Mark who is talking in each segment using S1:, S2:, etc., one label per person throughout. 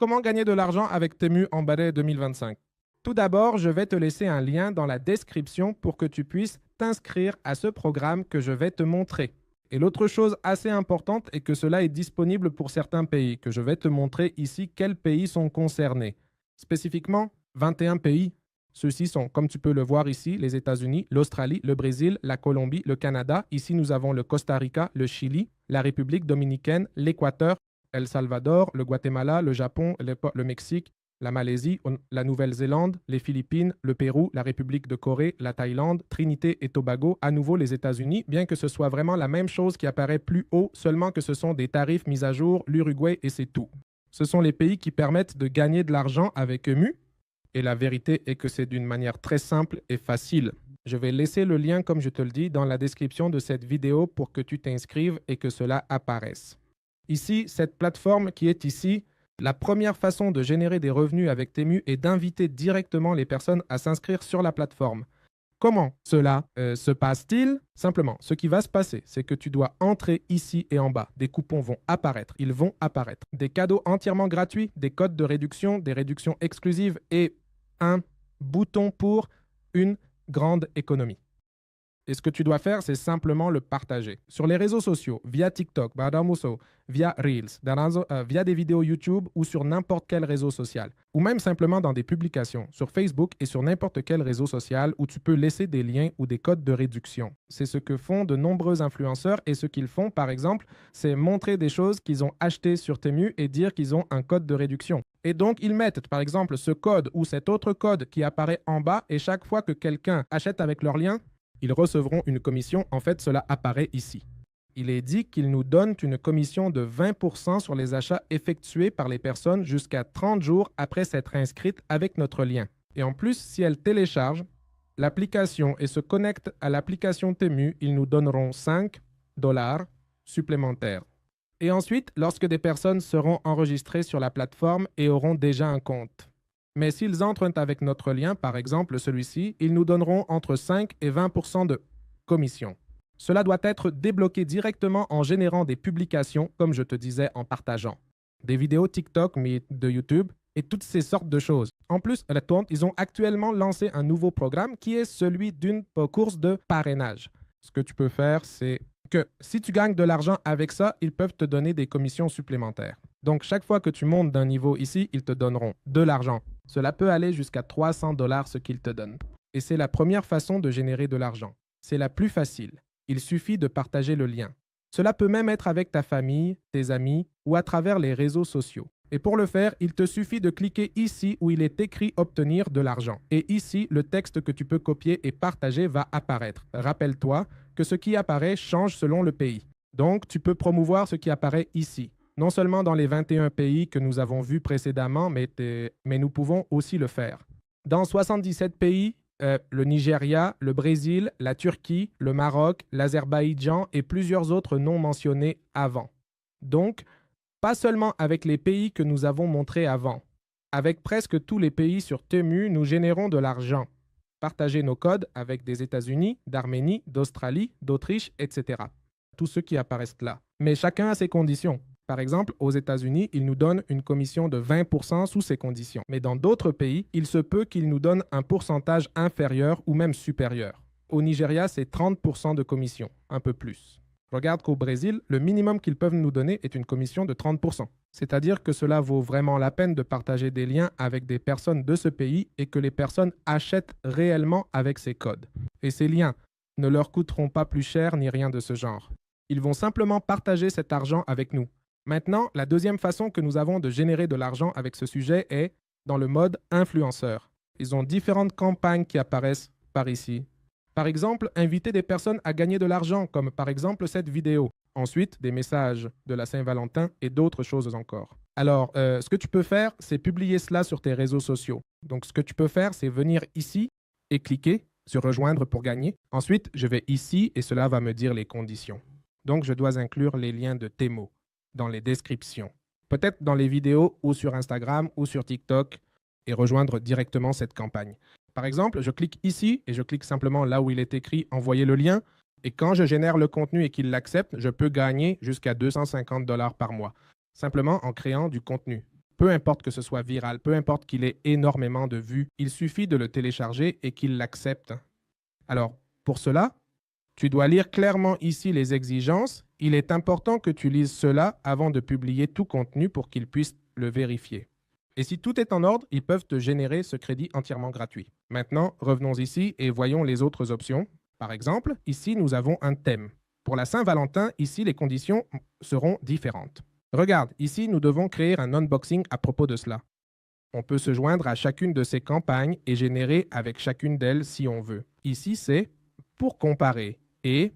S1: Comment gagner de l'argent avec Temu Embedded 2025? Tout d'abord, je vais te laisser un lien dans la description pour que tu puisses t'inscrire à ce programme que je vais te montrer. Et l'autre chose assez importante est que cela est disponible pour certains pays, que je vais te montrer ici quels pays sont concernés. Spécifiquement, 21 pays. Ceux-ci sont, comme tu peux le voir ici, les États-Unis, l'Australie, le Brésil, la Colombie, le Canada. Ici, nous avons le Costa Rica, le Chili, la République dominicaine, l'Équateur, El Salvador, le Guatemala, le Japon, le Mexique, la Malaisie, la Nouvelle-Zélande, les Philippines, le Pérou, la République de Corée, la Thaïlande, Trinité et Tobago, à nouveau les États-Unis, bien que ce soit vraiment la même chose qui apparaît plus haut, seulement que ce sont des tarifs mis à jour, l'Uruguay et c'est tout. Ce sont les pays qui permettent de gagner de l'argent avec EMU, et la vérité est que c'est d'une manière très simple et facile. Je vais laisser le lien, comme je te le dis, dans la description de cette vidéo pour que tu t'inscrives et que cela apparaisse. Ici, cette plateforme qui est ici, la première façon de générer des revenus avec Temu est d'inviter directement les personnes à s'inscrire sur la plateforme. Comment cela se passe-t-il? Simplement, ce qui va se passer, c'est que tu dois entrer ici et en bas. Des coupons vont apparaître, ils vont apparaître. Des cadeaux entièrement gratuits, des codes de réduction, des réductions exclusives et un bouton pour une grande économie. Et ce que tu dois faire, c'est simplement le partager. Sur les réseaux sociaux, via TikTok, via Reels, via des vidéos YouTube ou sur n'importe quel réseau social. Ou même simplement dans des publications sur Facebook et sur n'importe quel réseau social où tu peux laisser des liens ou des codes de réduction. C'est ce que font de nombreux influenceurs et ce qu'ils font, par exemple, c'est montrer des choses qu'ils ont achetées sur Temu et dire qu'ils ont un code de réduction. Et donc, ils mettent, par exemple, ce code ou cet autre code qui apparaît en bas et chaque fois que quelqu'un achète avec leur lien, ils recevront une commission. En fait, cela apparaît ici. Il est dit qu'ils nous donnent une commission de 20% sur les achats effectués par les personnes jusqu'à 30 jours après s'être inscrites avec notre lien. Et en plus, si elles téléchargent l'application et se connectent à l'application Temu, ils nous donneront 5 dollars supplémentaires. Et ensuite, lorsque des personnes seront enregistrées sur la plateforme et auront déjà un compte. Mais s'ils entrent avec notre lien, par exemple celui-ci, ils nous donneront entre 5 et 20% de commission. Cela doit être débloqué directement en générant des publications, comme je te disais, en partageant. Des vidéos TikTok, mais de YouTube, et toutes ces sortes de choses. En plus, ils ont actuellement lancé un nouveau programme qui est celui d'une course de parrainage. Ce que tu peux faire, c'est que si tu gagnes de l'argent avec ça, ils peuvent te donner des commissions supplémentaires. Donc, chaque fois que tu montes d'un niveau ici, ils te donneront de l'argent. Cela peut aller jusqu'à 300 dollars ce qu'ils te donnent. Et c'est la première façon de générer de l'argent. C'est la plus facile. Il suffit de partager le lien. Cela peut même être avec ta famille, tes amis ou à travers les réseaux sociaux. Et pour le faire, il te suffit de cliquer ici où il est écrit « Obtenir de l'argent ». Et ici, le texte que tu peux copier et partager va apparaître. Rappelle-toi que ce qui apparaît change selon le pays. Donc, tu peux promouvoir ce qui apparaît ici. Non seulement dans les 21 pays que nous avons vus précédemment, mais nous pouvons aussi le faire. Dans 77 pays, le Nigeria, le Brésil, la Turquie, le Maroc, l'Azerbaïdjan et plusieurs autres non mentionnés avant. Donc, pas seulement avec les pays que nous avons montrés avant. Avec presque tous les pays sur Temu, nous générons de l'argent. Partagez nos codes avec des États-Unis, d'Arménie, d'Australie, d'Autriche, etc. Tous ceux qui apparaissent là. Mais chacun a ses conditions. Par exemple, aux États-Unis, ils nous donnent une commission de 20% sous ces conditions. Mais dans d'autres pays, il se peut qu'ils nous donnent un pourcentage inférieur ou même supérieur. Au Nigeria, c'est 30% de commission, un peu plus. Regarde qu'au Brésil, le minimum qu'ils peuvent nous donner est une commission de 30%. C'est-à-dire que cela vaut vraiment la peine de partager des liens avec des personnes de ce pays et que les personnes achètent réellement avec ces codes. Et ces liens ne leur coûteront pas plus cher ni rien de ce genre. Ils vont simplement partager cet argent avec nous. Maintenant, la deuxième façon que nous avons de générer de l'argent avec ce sujet est dans le mode influenceur. Ils ont différentes campagnes qui apparaissent par ici. Par exemple, inviter des personnes à gagner de l'argent, comme par exemple cette vidéo. Ensuite, des messages de la Saint-Valentin et d'autres choses encore. Alors, ce que tu peux faire, c'est publier cela sur tes réseaux sociaux. Donc, ce que tu peux faire, c'est venir ici et cliquer sur « Rejoindre pour gagner ». Ensuite, je vais ici et cela va me dire les conditions. Donc, je dois inclure les liens de Temu dans les descriptions. Peut-être dans les vidéos ou sur Instagram ou sur TikTok et rejoindre directement cette campagne. Par exemple, je clique ici et je clique simplement là où il est écrit « Envoyer le lien ». Et quand je génère le contenu et qu'il l'accepte, je peux gagner jusqu'à 250 dollars par mois, simplement en créant du contenu. Peu importe que ce soit viral, peu importe qu'il ait énormément de vues, il suffit de le télécharger et qu'il l'accepte. Alors, pour cela, tu dois lire clairement ici les exigences. Il est important que tu lises cela avant de publier tout contenu pour qu'ils puissent le vérifier. Et si tout est en ordre, ils peuvent te générer ce crédit entièrement gratuit. Maintenant, revenons ici et voyons les autres options. Par exemple, ici, nous avons un thème. Pour la Saint-Valentin, ici, les conditions seront différentes. Regarde, ici, nous devons créer un unboxing à propos de cela. On peut se joindre à chacune de ces campagnes et générer avec chacune d'elles si on veut. Ici, c'est pour comparer. Et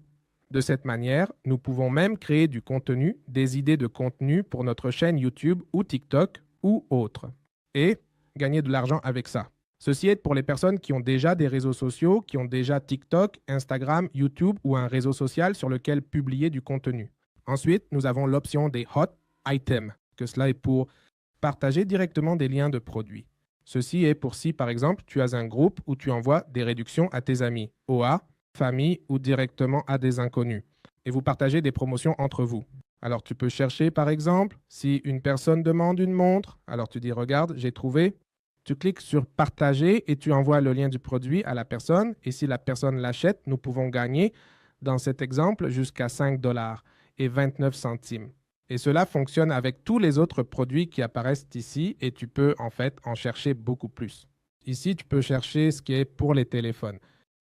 S1: de cette manière, nous pouvons même créer du contenu, des idées de contenu pour notre chaîne YouTube ou TikTok ou autre. Et gagner de l'argent avec ça. Ceci est pour les personnes qui ont déjà des réseaux sociaux, qui ont déjà TikTok, Instagram, YouTube ou un réseau social sur lequel publier du contenu. Ensuite, nous avons l'option des Hot Items, que cela est pour partager directement des liens de produits. Ceci est pour si, par exemple, tu as un groupe où tu envoies des réductions à tes amis, OA, famille ou directement à des inconnus, et vous partagez des promotions entre vous. Alors tu peux chercher, par exemple, si une personne demande une montre, alors tu dis « Regarde, j'ai trouvé ». Tu cliques sur « Partager » et tu envoies le lien du produit à la personne, et si la personne l'achète, nous pouvons gagner, dans cet exemple, jusqu'à 5 $ et 29 centimes. Et cela fonctionne avec tous les autres produits qui apparaissent ici et tu peux en fait en chercher beaucoup plus. Ici, tu peux chercher ce qui est pour les téléphones.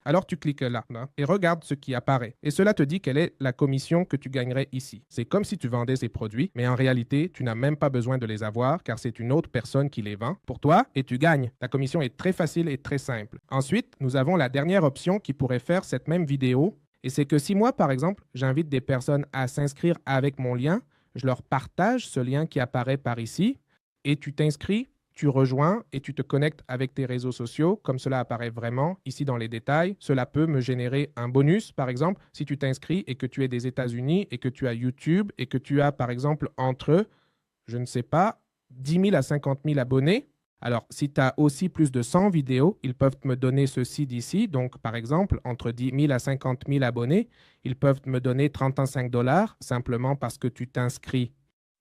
S1: Alors tu cliques là et regarde ce qui apparaît. Et cela te dit quelle est la commission que tu gagnerais ici. C'est comme si tu vendais ces produits, mais en réalité, tu n'as même pas besoin de les avoir car c'est une autre personne qui les vend pour toi et tu gagnes. Ta commission est très facile et très simple. Ensuite, nous avons la dernière option qui pourrait faire cette même vidéo. Et c'est que si moi, par exemple, j'invite des personnes à s'inscrire avec mon lien, je leur partage ce lien qui apparaît par ici et tu t'inscris, tu rejoins et tu te connectes avec tes réseaux sociaux comme cela apparaît vraiment ici dans les détails. Cela peut me générer un bonus, par exemple, si tu t'inscris et que tu es des États-Unis et que tu as YouTube et que tu as, par exemple, entre, je ne sais pas, 10 000 à 50 000 abonnés. Alors, si tu as aussi plus de 100 vidéos, ils peuvent me donner ceci d'ici. Donc, par exemple, entre 10 000 à 50 000 abonnés, ils peuvent me donner 35 $ simplement parce que tu t'inscris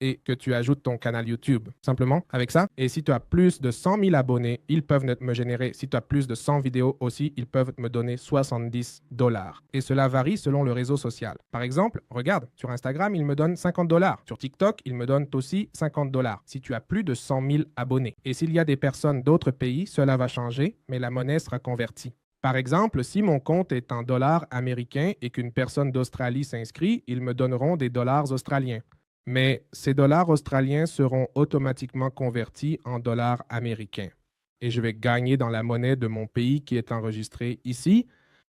S1: et que tu ajoutes ton canal YouTube, simplement avec ça. Et si tu as plus de 100 000 abonnés, ils peuvent me générer, si tu as plus de 100 vidéos aussi, ils peuvent me donner 70 $. Et cela varie selon le réseau social. Par exemple, regarde, sur Instagram, ils me donnent 50 $. Sur TikTok, ils me donnent aussi 50 $ si tu as plus de 100 000 abonnés. Et s'il y a des personnes d'autres pays, cela va changer, mais la monnaie sera convertie. Par exemple, si mon compte est en dollars américains et qu'une personne d'Australie s'inscrit, ils me donneront des dollars australiens. Mais ces dollars australiens seront automatiquement convertis en dollars américains. Et je vais gagner dans la monnaie de mon pays qui est enregistré ici.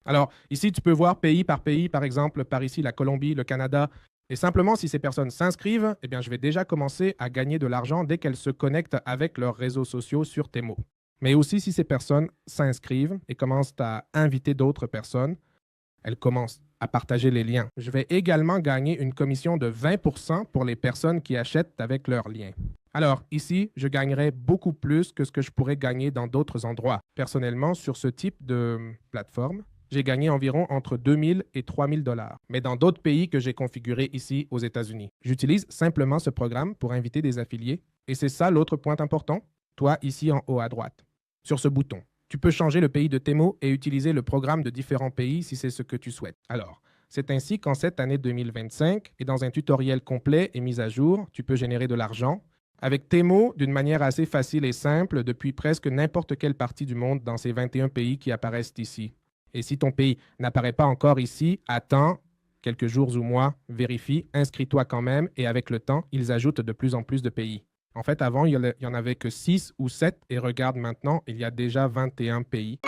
S1: Alors, ici, tu peux voir pays, par exemple, par ici, la Colombie, le Canada. Et simplement, si ces personnes s'inscrivent, eh bien, je vais déjà commencer à gagner de l'argent dès qu'elles se connectent avec leurs réseaux sociaux sur Temu. Mais aussi, si ces personnes s'inscrivent et commencent à inviter d'autres personnes, elles commencent à partager les liens. Je vais également gagner une commission de 20% pour les personnes qui achètent avec leurs liens. Alors, ici, je gagnerai beaucoup plus que ce que je pourrais gagner dans d'autres endroits. Personnellement, sur ce type de plateforme, j'ai gagné environ entre 2 000 et 3 000 $, mais dans d'autres pays que j'ai configurés ici aux États-Unis. J'utilise simplement ce programme pour inviter des affiliés. Et c'est ça l'autre point important, toi ici en haut à droite, sur ce bouton. Tu peux changer le pays de Temu et utiliser le programme de différents pays si c'est ce que tu souhaites. Alors, c'est ainsi qu'en cette année 2025, et dans un tutoriel complet et mis à jour, tu peux générer de l'argent avec Temu d'une manière assez facile et simple depuis presque n'importe quelle partie du monde dans ces 21 pays qui apparaissent ici. Et si ton pays n'apparaît pas encore ici, attends quelques jours ou mois, vérifie, inscris-toi quand même et avec le temps, ils ajoutent de plus en plus de pays. En fait, avant, il n'y en avait que 6 ou 7 et regarde maintenant, il y a déjà 21 pays.